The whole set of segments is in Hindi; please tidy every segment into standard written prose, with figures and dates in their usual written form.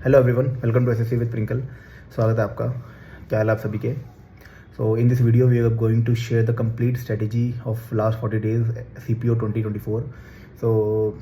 Hello everyone, welcome to SSC with Prinkle. स्वागत है आपका। क्या हाल है आप सभी के। So in this video we are going to share the complete strategy of last 40 days CPO 2024। So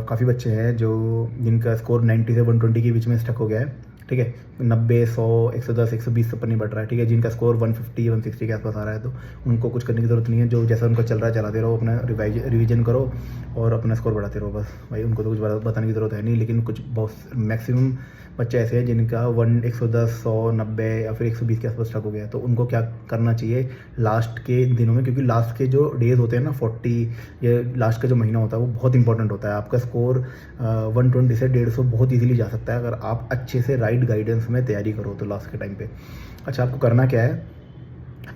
काफ़ी बच्चे हैं जो जिनका स्कोर 90 से 120 के बीच में स्टक हो गया है। ठीक है, 90, 100, 110, 120 से ऊपर नहीं बढ़ रहा है। ठीक है, जिनका स्कोर 150, 160 के आसपास आ रहा है तो उनको कुछ करने की ज़रूरत नहीं है। जो जैसा उनका चल रहा है चलाते रहो, अपना रिवीजन करो और अपना स्कोर बढ़ाते रहो। बस भाई, उनको तो कुछ बताने की ज़रूरत है नहीं। लेकिन कुछ बहुत मैक्सिमम बच्चे ऐसे हैं जिनका 110, 100, 90 या फिर 120 के आसपास स्टक हो गया है। तो उनको क्या करना चाहिए लास्ट के दिनों में, क्योंकि लास्ट के जो डेज होते हैं ना 40, ये लास्ट का जो महीना होता है वो बहुत इंपॉर्टेंट होता है। आपका स्कोर 120 से 150 बहुत ईजिली जा सकता है अगर आप अच्छे से राइट गाइडेंस में तैयारी करो तो लास्ट के टाइम पे। अच्छा, आपको करना क्या है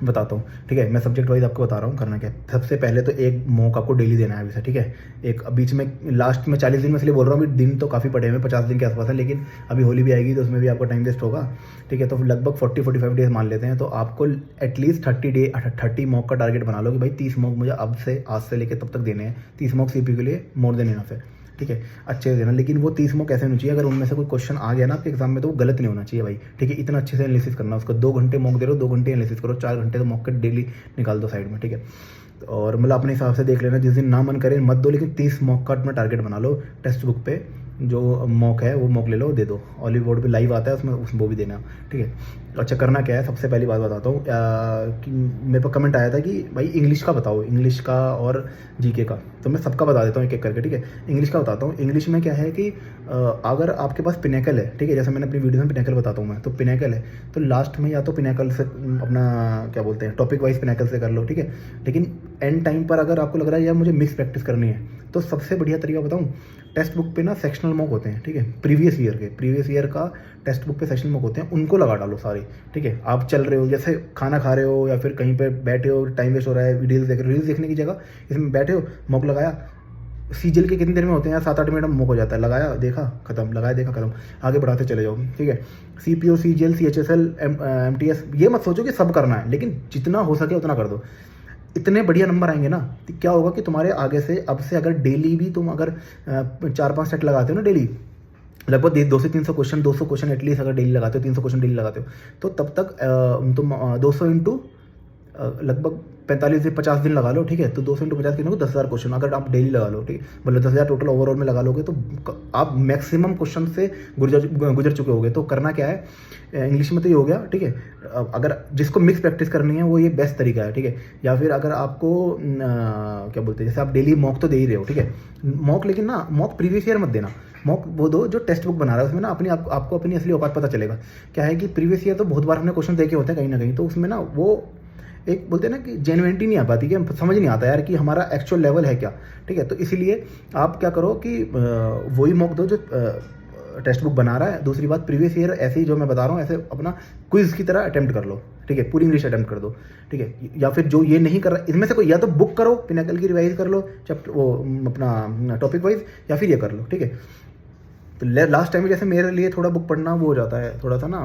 बताता हूँ। ठीक है, मैं सब्जेक्ट वाइज आपको बता रहा हूँ करना क्या है। सबसे पहले तो एक मॉक आपको डेली देना है अभी से। ठीक है, एक बीच में लास्ट में 40 दिन में इसलिए बोल रहा हूँ, अभी दिन तो काफ़ी पड़े हैं, 50 दिन के आसपास है, लेकिन अभी होली भी आएगी तो उसमें भी आपका टाइम वेस्ट होगा। ठीक है, तो लगभग 40-45 डेज मान लेते हैं। तो आपको एटलीस्ट 30 मॉक का टारगेट बना लो कि भाई 30 मॉक मुझे अब से आज से लेकर तब तक देने हैं। 30 मॉक सीपी के लिए मोर देन इनफ है। ठीक है, अच्छे से देना, लेकिन वो 30 मॉक ऐसे होनी चाहिए अगर उनमें से कोई क्वेश्चन आ गया ना आपके एग्जाम में तो वो गलत नहीं होना चाहिए भाई। ठीक है, इतना अच्छे से एनालिसिस करना। उसको 2 घंटे मॉक दे रहे हो, 2 घंटे एनालिसिस करो, 4 घंटे तो मॉक के डेली निकाल दो साइड में। ठीक है, और मतलब अपने हिसाब से देख लेना, जिस दिन ना मन करे मत दो, लेकिन 30 मॉक का अपना टारगेट बना लो। टेक्स्ट बुक पे जो मॉक है वो मॉक ले लो, दे दो। ऑलिव बोर्ड पे लाइव आता है, उसमें वो भी देना। ठीक है, अच्छा करना क्या है, सबसे पहली बात बताता हूँ कि मेरे पास कमेंट आया था कि भाई इंग्लिश का बताओ, इंग्लिश का और जीके का। तो मैं सबका बता देता हूँ एक एक करके। ठीक है, इंग्लिश का बताता हूँ। इंग्लिश में क्या है कि अगर आपके पास पिनेकल है, ठीक है, जैसे मैंने अपनी वीडियो में पिनेकल बताता हूँ मैं, तो पिनेकल है तो लास्ट में या तो पिनेकल से अपना क्या बोलते हैं टॉपिक वाइज पिनेकल से कर लो। ठीक है, लेकिन एंड टाइम पर अगर आपको लग रहा है यार मुझे मिक्स प्रैक्टिस करनी है तो सबसे बढ़िया तरीका बताऊँ, टेक्स्ट बुक पे ना सेक्शनल मॉक होते हैं। ठीक है, प्रीवियस ईयर का टेक्स्ट बुक पे सेक्शनल मॉक होते हैं, उनको लगा डालो सारे। ठीक है, आप चल रहे हो, जैसे खाना खा रहे हो या फिर कहीं पे बैठे हो, टाइम वेस्ट हो रहा है, रील्स देख रहे हो, रील्स देखने की जगह इसमें बैठे हो, मॉक लगाया। सीजल के कितनी देर में होते हैं यार, 7-8 मिनट में मॉक हो जाता है। लगाया देखा खत्म, लगाया देखा खत्म, आगे बढ़ाते चले जाओ। ठीक है, सीपीओ, सीजीएल, सीएचएसएल, एमटीएस, ये मत सोचो कि सब करना है, लेकिन जितना हो सके उतना कर दो। इतने बढ़िया नंबर आएंगे ना तो क्या होगा कि तुम्हारे आगे से अब से अगर डेली भी तुम अगर 4-5 सेट लगाते हो ना डेली, लगभग 200 से 300 क्वेश्चन, 200 क्वेश्चन एटलीस्ट अगर डेली लगाते हो, 300 क्वेश्चन डेली लगाते हो, तो तब तक तुम 200 इंटू लगभग 45 से 50 दिन लगा लो। ठीक है, तो 200 इंटू 50 कितने को 10,000 क्वेश्चन अगर आप डेली लगा लो। ठीक है, मतलब 10,000 टोटल ओवरऑल में लगा लोगे तो आप मैक्सिमम क्वेश्चन से गुजर चुके होगे। तो करना क्या है, इंग्लिश में तो ये हो गया। ठीक है, अगर जिसको मिक्स प्रैक्टिस करनी है वो ये बेस्ट तरीका है। ठीक है, या फिर अगर आपको क्या बोलते हैं, जैसे आप डेली मॉक तो दे ही रहे हो। ठीक है, मॉक, लेकिन ना मॉक प्रीवियस ईयर मत देना, मॉक वो दो जो टेक्स्ट बुक बना रहा है, उसमें ना अपनी आपको अपनी असली औकात पता चलेगा। क्या है कि प्रीवियस ईयर तो बहुत बार हमने क्वेश्चन देखे होते हैं कहीं ना कहीं, तो उसमें ना वो एक बोलते हैं ना कि जेन्युइनिटी नहीं आ पाती, कि समझ नहीं आता यार कि हमारा एक्चुअल लेवल है क्या। ठीक है, तो इसीलिए आप क्या करो कि वही मॉक दो जो टेक्स्ट बुक बना रहा है। दूसरी बात, प्रीवियस ईयर ऐसे ही जो मैं बता रहा हूँ ऐसे अपना क्विज की तरह अटेम्प्ट कर लो। ठीक है, पूरी इंग्लिश अटेम्प्ट कर दो। ठीक है, या फिर जो ये नहीं कर रहा इनमें से कोई, या तो बुक करो, पिनेकल की रिवाइज कर लो चैप्टर वो अपना टॉपिक वाइज, या फिर ये कर लो। ठीक है, तो लास्ट टाइम में जैसे मेरे लिए थोड़ा बुक पढ़ना वो हो जाता है, थोड़ा सा ना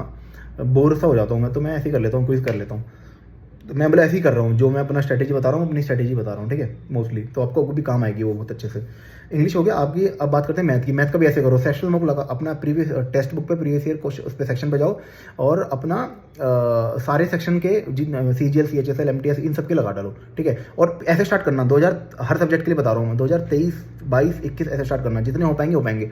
बोर सा हो जाता हूँ मैं, तो मैं ऐसे ही कर लेता हूँ, क्विज कर लेता हूँ। तो मैं बोला ऐसे ही कर रहा हूँ, जो मैं अपना स्ट्रैटेजी बता रहा हूँ अपनी स्ट्रैटेजी बता रहा हूँ। ठीक है, मोस्टली तो आपको भी काम आएगी वो बहुत अच्छे से। इंग्लिश हो गया आपकी। अब बात करते हैं मैथ की। मैथ का भी ऐसे करो, सेक्शनल मॉक लगा अपना प्रीवियस टेक्स्ट बुक पे प्रीवियस ईयर उस पे सेक्शन पे जाओ और अपना सारे सेक्शन के जिन सीजीएल, सीएचएसएल, एमटीएस, इन सब के लगा डालो। ठीक है, और ऐसे स्टार्ट करना 2000 हर सब्जेक्ट के लिए बता रहा हूँ मैं, 2023, 22, 21 ऐसे स्टार्ट करना, जितने हो पाएंगे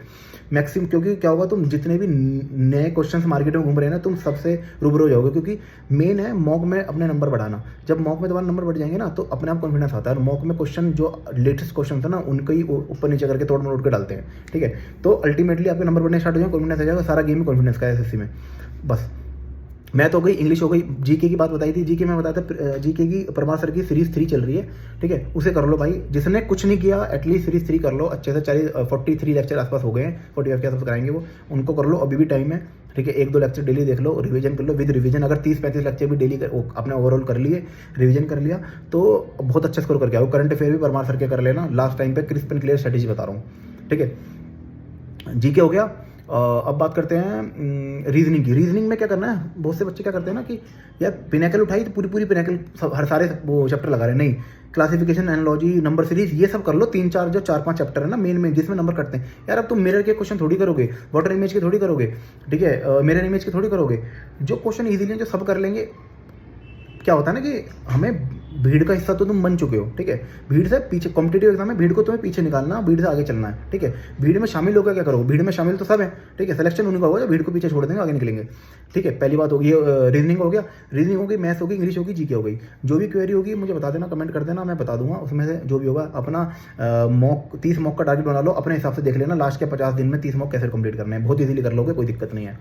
मैक्सिमम। क्योंकि क्या होगा, तुम जितने भी नए क्वेश्चंस मार्केट में घूम रहे हैं ना, तुम सबसे रूबरू हो जाओगे, क्योंकि मेन है मॉक में अपने नंबर बढ़ाना। जब मॉक में तुम्हारे नंबर बढ़ जाएंगे ना तो अपने आप कॉन्फिडेंस आता है। और मॉक में क्वेश्चन जो लेटेस्ट क्वेश्चन था ना उनको ही ऊपर नीचे करके तोड़ मरोड़ के डालते हैं। ठीक है, तो अल्टीमेटली आपके नंबर बढ़ने स्टार्ट हो जाए, कॉन्फिडेंस आ जाएगा। सारा गेम में कॉन्फिडेंस का है एसएससी में। बस मैथ हो गई, इंग्लिश हो गई, जीके की बात बताई थी। जीके में बताया था, जीके की परमार सर की सीरीज 3 चल रही है। ठीक है, उसे कर लो भाई। जिसने कुछ नहीं किया एटलीस्ट सीरीज 3 कर लो अच्छे से। 43 लेक्चर आसपास हो गए हैं, 45 के आसपास कराएंगे वो, उनको कर लो, अभी भी टाइम है। ठीक है, 1-2 लेक्चर डेली देख लो, रिवीजन कर लो विद रिवीजन। अगर 30-35 लेक्चर भी डेली अपने ओवरऑल कर लिए, रिवीजन कर लिया तो बहुत अच्छा स्कोर करके आओ। करंट अफेयर भी परमार सर के कर लेना, लास्ट टाइम पे क्रिस्प एंड क्लियर स्ट्रेटेजी बता रहा हूँ। ठीक है, जीके हो गया। अब बात करते हैं रीजनिंग की। रीजनिंग में क्या करना है, बहुत से बच्चे क्या करते हैं ना कि यार पिनाकल उठाई तो पूरी पूरी पिनाकल सब हर सारे वो चैप्टर लगा रहे हैं। नहीं, क्लासिफिकेशन, एनालॉजी, नंबर सीरीज, ये सब कर लो। 3-4 जो 4-5 चैप्टर है ना मेन जिसमें नंबर कटते हैं। यार अब तुम मिरर के क्वेश्चन थोड़ी करोगे, वाटर इमेज के थोड़ी करोगे, ठीक है, मिरर इमेज के थोड़ी करोगे। जो क्वेश्चन ईजिली हैं जो सब कर लेंगे। क्या होता है ना कि हमें भीड़ का हिस्सा तो तुम बन चुके हो, ठीक है। भीड़ से पीछे कॉम्पिटिटिव एग्जाम में भीड़ को तुम्हें पीछे निकालना, भीड़ से आगे चलना है, ठीक है। भीड़ में शामिल होकर क्या करोगे, भीड़ में शामिल तो सब है, ठीक है। सिलेक्शन उन्हीं का होगा जो भीड़ को पीछे छोड़ देंगे, आगे निकलेंगे, ठीक है। पहली बात होगी रीजनिंग हो गया, रीजनिंग होगी, मैथ्स होगी, इंग्लिश होगी, जीके हो गई। जो भी क्वेरी होगी मुझे बता देना, कमेंट कर देना, मैं बता दूंगा। उसमें से जो भी होगा अपना 30 मॉक का टारगेट बना लो, अपने हिसाब से देख लेना लास्ट के 50 दिन में 30 मॉक कैसे कंप्लीट करने हैं। बहुत ईजिली कर लोगे, कोई दिक्कत नहीं है।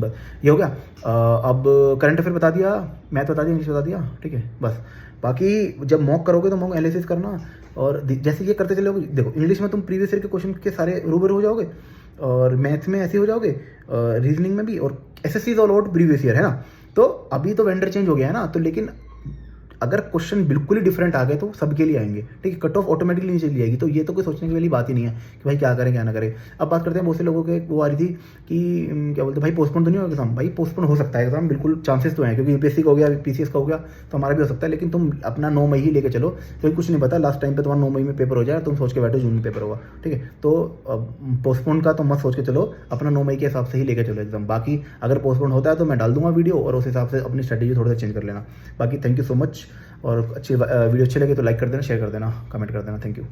बस ये हो गया। अब करंट अफेयर बता दिया, मैथ बता दिया, इंग्लिश बता दिया, ठीक है। बस बाकी जब मॉक करोगे तो मॉक एनालिसिस करना, और जैसे ये करते चलोगे। देखो इंग्लिश में तुम प्रीवियस ईयर के क्वेश्चन के सारे रूबरू हो जाओगे, और मैथ्स में ऐसे हो जाओगे, रीजनिंग में भी, और SSC is all out previous year, है ना। तो अभी तो वेंडर चेंज हो गया है ना, तो लेकिन अगर क्वेश्चन बिल्कुल ही डिफरेंट आ गए तो सबके लिए आएंगे, ठीक है। कट ऑफ ऑटोमेटिकली नीचे चली जाएगी। तो ये तो कोई सोचने की वाली बात ही नहीं है कि भाई क्या करें क्या ना करें। अब बात करते हैं बहुत से लोगों के, वो आ रही थी कि क्या बोलते हैं भाई पोस्टपोन तो नहीं होगा एग्जाम। भाई पोस्टपोन हो सकता है एग्जाम, बिल्कुल चांसेस तो हैं, क्योंकि यूपीएससी का हो गया, पीसीएस का हो गया, तो हमारा भी हो सकता है। लेकिन तुम अपना 9 मई ही लेके चलो, क्योंकि कुछ नहीं पता लास्ट टाइम पे तुम्हारा 9 मई में पेपर हो जाए, तुम सोच के बैठो जून में पेपर होगा, ठीक है। तो पोस्टपोन का तो मत सोच के चलो, अपना 9 मई के हिसाब से ही लेके चलो एग्जाम। बाकी अगर पोस्टपोन होता है तो मैं डाल दूंगा वीडियो, और उस हिसाब से अपनी स्ट्रेटेजी थोड़ा सा चेंज कर लेना। बाकी थैंक यू सो मच, और अच्छी वीडियो अच्छी लगे तो लाइक कर देना, शेयर कर देना, कमेंट कर देना। Thank you.